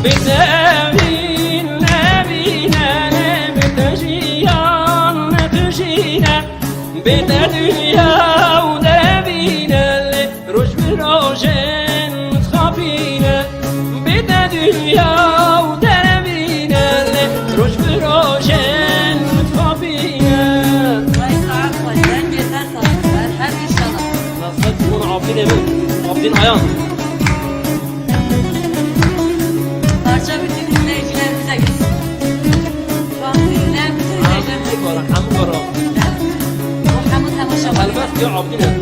بتأويل نبينا بتجيان نتجينا بتدنيا ودربينا روش بروجين متخافينا بتدنيا ودربينا روش بروجين متخافينا الله يسعدك والدنيا تسعدك بالحب ان شاء الله. نصت تكون عابدين عابدين عيان. Parça bütün izleyicilerimize gitsin. Şu an dinleyen bütün izleyicilerimize ورا gitsin. حمد ورا Muhammed Hamaşa var. البس يا عابدين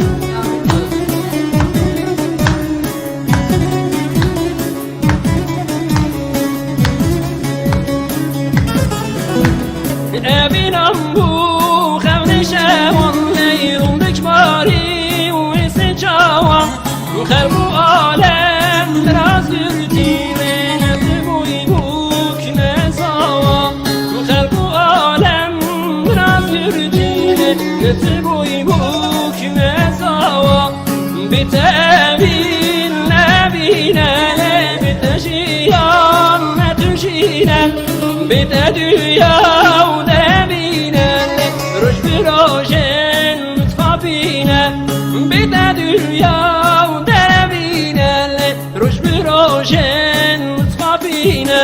أبين أمبو خون شاوان ليلون دكباري ويسجاوان خربو عالم راز يرتيرين تبوي بوك نزاوا خربو عالم راز يرتيرين تبوي بوك نزاوا بتأويل نبينا بتجيان نتجينا بتدويا ودبينا روش بروجين متخافينا بتدويا ودبينا روش بروجين متخافينا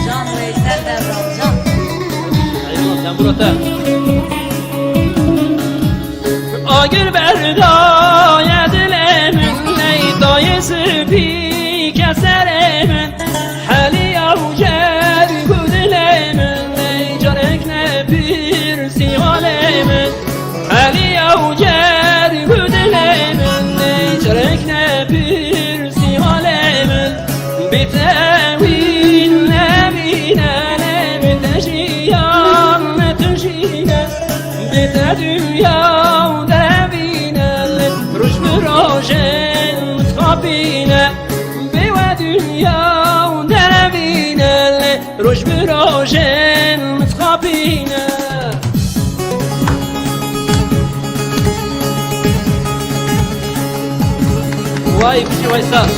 Can Veysel Devran, Can. Agir berdaya dilemin Neydayı sırfi keseremin Hali avcer güdülemin Neycarek nebir sivalemin Hali avcer güdülemin Neycarek nebir sivalemin Bitevil nebine nebitejiyan netujine Bitedünya روش براجين متخافينا بوا دنيا ودربينا روش براجين متخافينا واي بشي ويسار